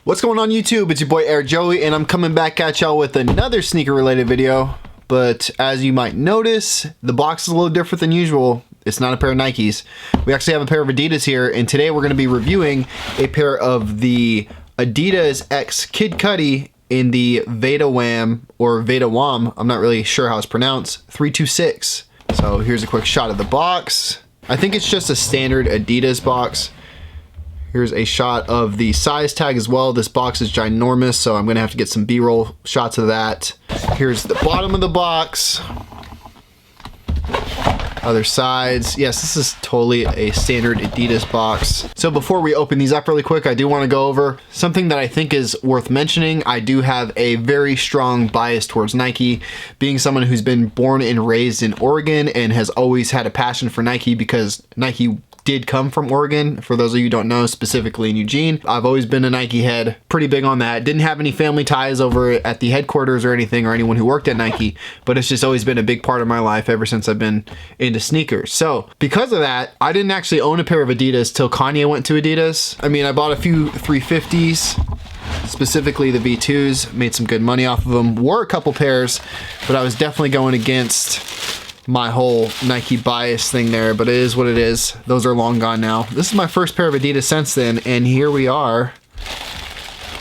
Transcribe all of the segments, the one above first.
What's going on YouTube? It's your boy Air Joey, and I'm coming back at y'all with another sneaker related video. But as you might notice, the box is a little different than usual. It's not a pair of Nikes. We actually have a pair of Adidas here, and today we're going to be reviewing a pair of the Adidas X Kid Cudi in the Vadawam, or Vadawam, I'm not really sure how it's pronounced, 326. So here's a quick shot of the box. I think it's just a standard Adidas box. Here's a shot of the size tag as well. This box is ginormous, so I'm gonna have to get some B-roll shots of that. Here's the bottom of the box. Other sides. Yes, this is totally a standard Adidas box. So before we open these up really quick, I do want to go over something that I think is worth mentioning. I do have a very strong bias towards Nike, being someone who's been born and raised in Oregon and has always had a passion for Nike because Nike did come from Oregon. For those of you who don't know, specifically in Eugene, I've always been a Nike head, pretty big on that. Didn't have any family ties over at the headquarters or anything, or anyone who worked at Nike, but it's just always been a big part of my life ever since I've been into sneakers. So because of that, I didn't actually own a pair of Adidas till Kanye went to Adidas. I mean, I bought a few 350s, specifically the V2s, made some good money off of them, wore a couple pairs, but I was definitely going against my whole Nike bias thing there, but it is what it is. Those are long gone now. This is my first pair of Adidas since then, and here we are.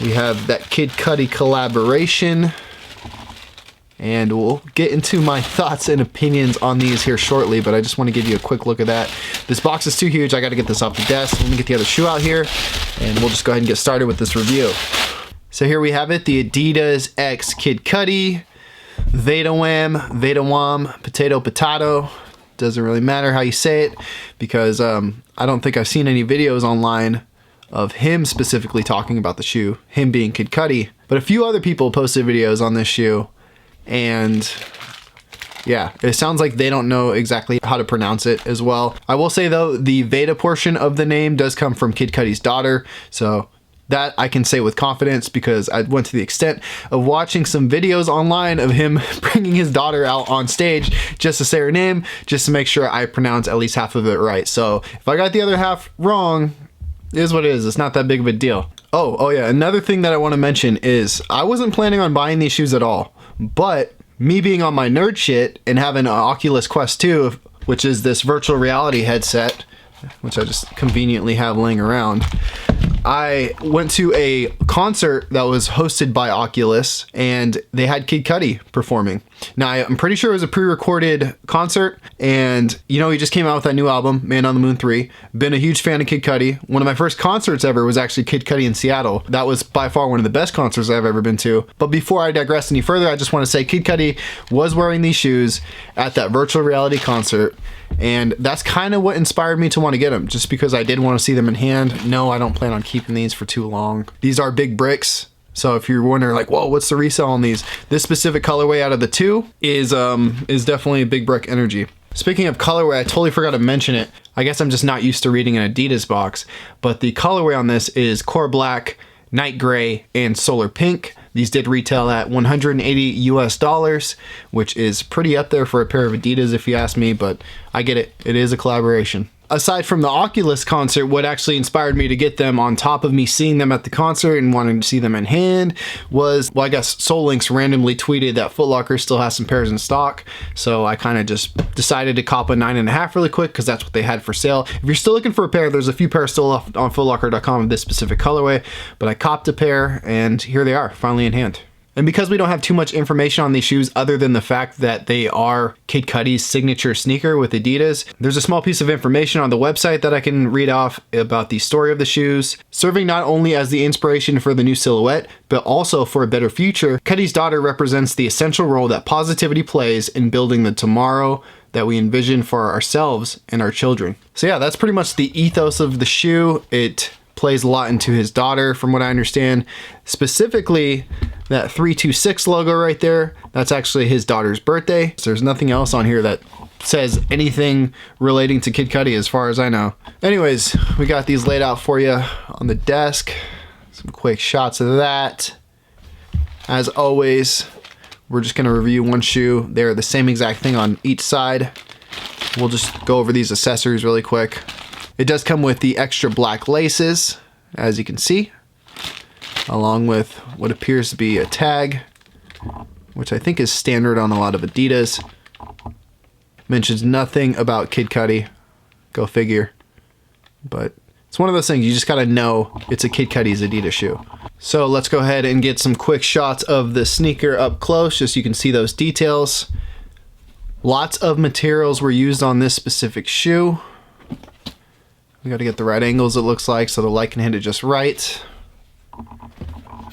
We have that Kid Cudi collaboration, and we'll get into my thoughts and opinions on these here shortly, but I just want to give you a quick look at that. This box is too huge. I got to get this off the desk. Let me get the other shoe out here, and we'll just go ahead and get started with this review. So here we have it, the Adidas X Kid Cudi Vadawam, potato, doesn't really matter how you say it, because I don't think I've seen any videos online of him specifically talking about the shoe, him being Kid Cudi, but a few other people posted videos on this shoe, and yeah, it sounds like they don't know exactly how to pronounce it as well. I will say though, the Veda portion of the name does come from Kid Cudi's daughter, so that I can say with confidence because I went to the extent of watching some videos online of him bringing his daughter out on stage just to say her name, just to make sure I pronounce at least half of it right. So if I got the other half wrong, it is what it is. It's not that big of a deal. Oh yeah, another thing that I want to mention is I wasn't planning on buying these shoes at all, but me being on my nerd shit and having an Oculus Quest 2, which is this virtual reality headset, which I just conveniently have laying around, I went to a concert that was hosted by Oculus, and they had Kid Cudi performing. Now, I'm pretty sure it was a pre-recorded concert, and you know, he just came out with that new album, Man on the Moon 3. Been a huge fan of Kid Cudi. One of my first concerts ever was actually Kid Cudi in Seattle. That was by far one of the best concerts I've ever been to. But before I digress any further, I just want to say Kid Cudi was wearing these shoes at that virtual reality concert, and that's kind of what inspired me to want to get them, just because I did want to see them in hand. No, I don't plan on keeping these for too long. These are big bricks. So if you're wondering like, whoa, what's the resale on these? This specific colorway out of the two is definitely a big brick energy. Speaking of colorway, I totally forgot to mention it. I guess I'm just not used to reading an Adidas box, but the colorway on this is core black, night gray, and solar pink. These did retail at $180 US, which is pretty up there for a pair of Adidas if you ask me, but I get it. It is a collaboration. Aside from the Oculus concert, what actually inspired me to get them on top of me seeing them at the concert and wanting to see them in hand was, well, I guess Soul Links randomly tweeted that Foot Locker still has some pairs in stock. So I kind of just decided to cop a 9.5 really quick because that's what they had for sale. If you're still looking for a pair, there's a few pairs still off on footlocker.com of this specific colorway, but I copped a pair and here they are, finally in hand. And because we don't have too much information on these shoes other than the fact that they are Kid Cudi's signature sneaker with Adidas, there's a small piece of information on the website that I can read off about the story of the shoes. Serving not only as the inspiration for the new silhouette, but also for a better future, Cudi's daughter represents the essential role that positivity plays in building the tomorrow that we envision for ourselves and our children. So yeah, that's pretty much the ethos of the shoe. It plays a lot into his daughter from what I understand. Specifically, that 326 logo right there, that's actually his daughter's birthday. So there's nothing else on here that says anything relating to Kid Cudi as far as I know. Anyways, we got these laid out for you on the desk. Some quick shots of that. As always, we're just gonna review one shoe. They're the same exact thing on each side. We'll just go over these accessories really quick. It does come with the extra black laces, as you can see. along with what appears to be a tag, which I think is standard on a lot of Adidas. Mentions nothing about Kid Cudi. Go figure. But it's one of those things, you just gotta know it's a Kid Cudi's Adidas shoe. So let's go ahead and get some quick shots of the sneaker up close, just so you can see those details. Lots of materials were used on this specific shoe. We gotta get the right angles, it looks like, so the light can hit it just right.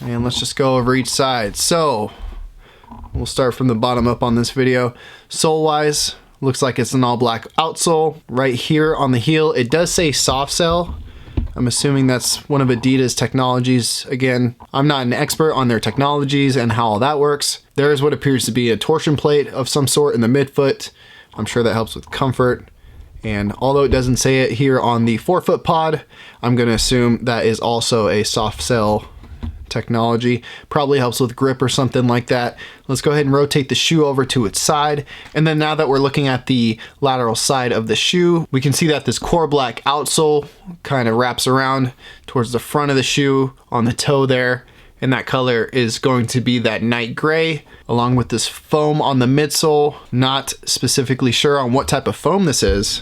And let's just go over each side. So we'll start from the bottom up on this video. Sole wise, looks like it's an all black outsole. Right here on the heel, it does say soft sell. I'm assuming that's one of Adidas technologies. Again, I'm not an expert on their technologies and how all that works. There is what appears to be a torsion plate of some sort in the midfoot. I'm sure that helps with comfort. And although it doesn't say it here on the forefoot pod, I'm gonna assume that is also a soft sell technology. Probably helps with grip or something like that. Let's go ahead and rotate the shoe over to its side. And then now that we're looking at the lateral side of the shoe, we can see that this core black outsole kind of wraps around towards the front of the shoe on the toe there. And that color is going to be that night gray, along with this foam on the midsole. Not specifically sure on what type of foam this is,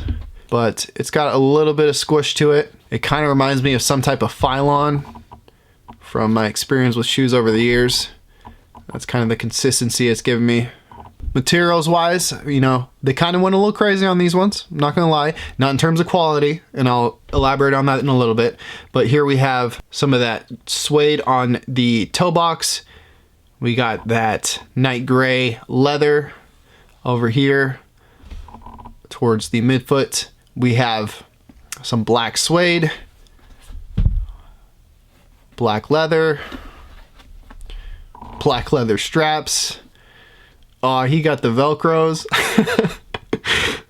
but it's got a little bit of squish to it. It kind of reminds me of some type of Phylon from my experience with shoes over the years. That's kind of the consistency it's given me. Materials wise, you know, they kind of went a little crazy on these ones, I'm not gonna lie. Not in terms of quality, and I'll elaborate on that in a little bit. But here we have some of that suede on the toe box. We got that night gray leather over here towards the midfoot. We have some black suede, black leather straps. Oh, he got the Velcros.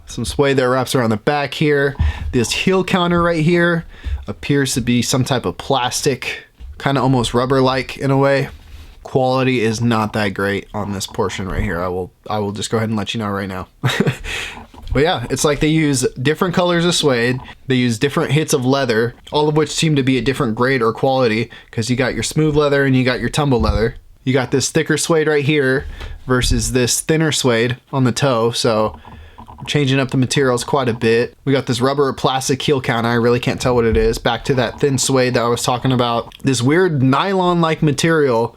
Some suede that wraps around the back here. This heel counter right here appears to be some type of plastic, kind of almost rubber-like in a way. Quality is not that great on this portion right here. I will just go ahead and let you know right now. But yeah, it's like they use different colors of suede. They use different hits of leather, all of which seem to be a different grade or quality, because you got your smooth leather and you got your tumble leather. You got this thicker suede right here versus this thinner suede on the toe, so we're changing up the materials quite a bit. We got this rubber or plastic heel counter. I really can't tell what it is. Back to that thin suede that I was talking about. This weird nylon-like material.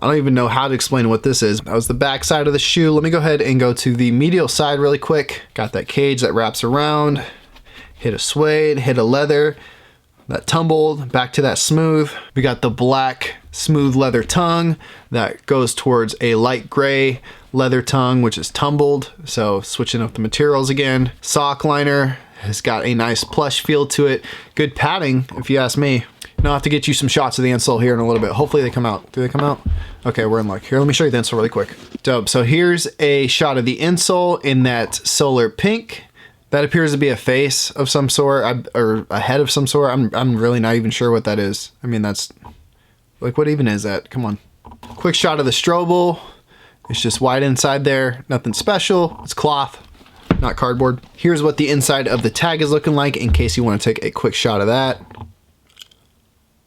I don't even know how to explain what this is. That was the back side of the shoe. Let me go ahead and go to the medial side really quick. Got that cage that wraps around. Hit a suede, hit a leather. That tumbled, back to that smooth. We got the black smooth leather tongue that goes towards a light gray leather tongue, which is tumbled. So switching up the materials again. Sock liner has got a nice plush feel to it. Good padding, if you ask me. Now I'll have to get you some shots of the insole here in a little bit. Hopefully they come out. Do they come out? Okay, we're in luck. Here, let me show you the insole really quick. Dope. So here's a shot of the insole in that solar pink. That appears to be a face of some sort, or a head of some sort. I'm really not even sure what that is. I mean, that's, like, what even is that? Come on. Quick shot of the Strobel. It's just white inside there. Nothing special. It's cloth, not cardboard. Here's what the inside of the tag is looking like in case you want to take a quick shot of that.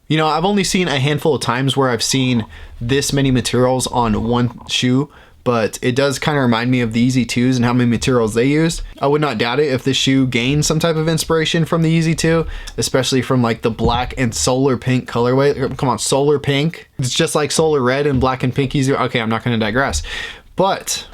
You know, I've only seen a handful of times where I've seen this many materials on one shoe, but it does kind of remind me of the Yeezy 2s and how many materials they used. I would not doubt it if the shoe gained some type of inspiration from the Yeezy 2, especially from like the black and solar pink colorway. Come on, solar pink. It's just like solar red and black and pink Yeezy. Okay, I'm not going to digress. But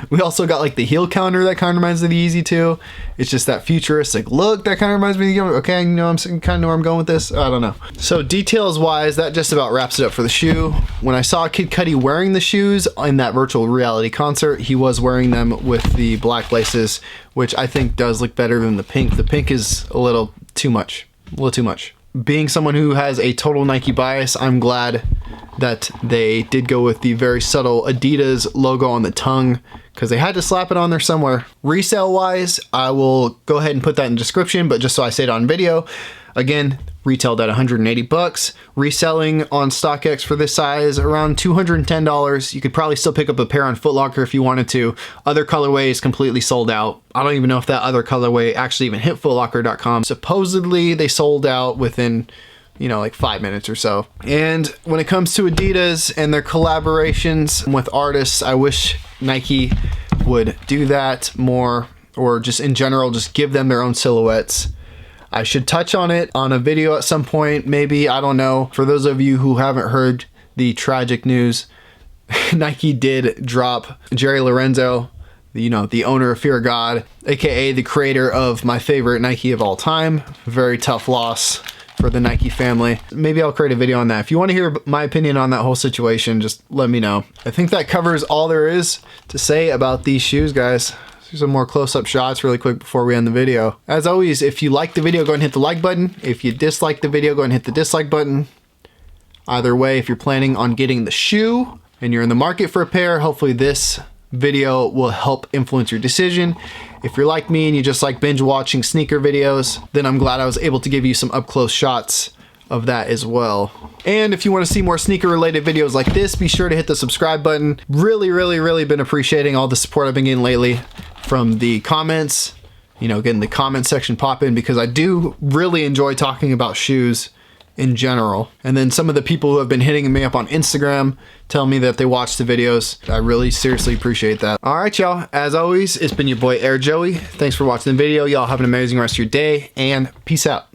we also got like the heel counter that kind of reminds me of the Yeezy 2. It's just that futuristic look that kind of reminds me of the, okay, you know, I'm kind of know where I'm going with this. I don't know. So details wise, that just about wraps it up for the shoe. When I saw Kid Cudi wearing the shoes in that virtual reality concert, he was wearing them with the black laces, which I think does look better than the pink. The pink is a little too much, Being someone who has a total Nike bias, I'm glad that they did go with the very subtle Adidas logo on the tongue, because they had to slap it on there somewhere. Resale wise, I will go ahead and put that in the description, but just so I say it on video, again, retailed at 180 bucks. Reselling on StockX for this size around $210. You could probably still pick up a pair on Foot Locker if you wanted to. Other colorways completely sold out. I don't even know if that other colorway actually even hit footlocker.com. Supposedly they sold out within, you know, like 5 minutes or so. And when it comes to Adidas and their collaborations with artists, I wish Nike would do that more, or just in general, just give them their own silhouettes. I should touch on it on a video at some point, maybe, I don't know. For those of you who haven't heard the tragic news, Nike did drop Jerry Lorenzo, you know, the owner of Fear of God, aka the creator of my favorite Nike of all time. Very tough loss for the Nike family. Maybe I'll create a video on that. If you want to hear my opinion on that whole situation, just let me know. I think that covers all there is to say about these shoes, guys. Some more close-up shots really quick before we end the video. As always, if you like the video, go ahead and hit the like button. If you dislike the video, go ahead and hit the dislike button. Either way, if you're planning on getting the shoe and you're in the market for a pair, hopefully this video will help influence your decision. If you're like me and you just like binge watching sneaker videos, then I'm glad I was able to give you some up-close shots of that as well. And if you want to see more sneaker related videos like this, be sure to hit the subscribe button. Really been appreciating all the support I've been getting lately from the comments, you know, getting the comment section popping, because I do really enjoy talking about shoes in general. And then some of the people who have been hitting me up on Instagram tell me that they watch the videos. I really seriously appreciate that. All right, y'all, as always, it's been your boy Air Joey. Thanks for watching the video. Y'all have an amazing rest of your day, and peace out.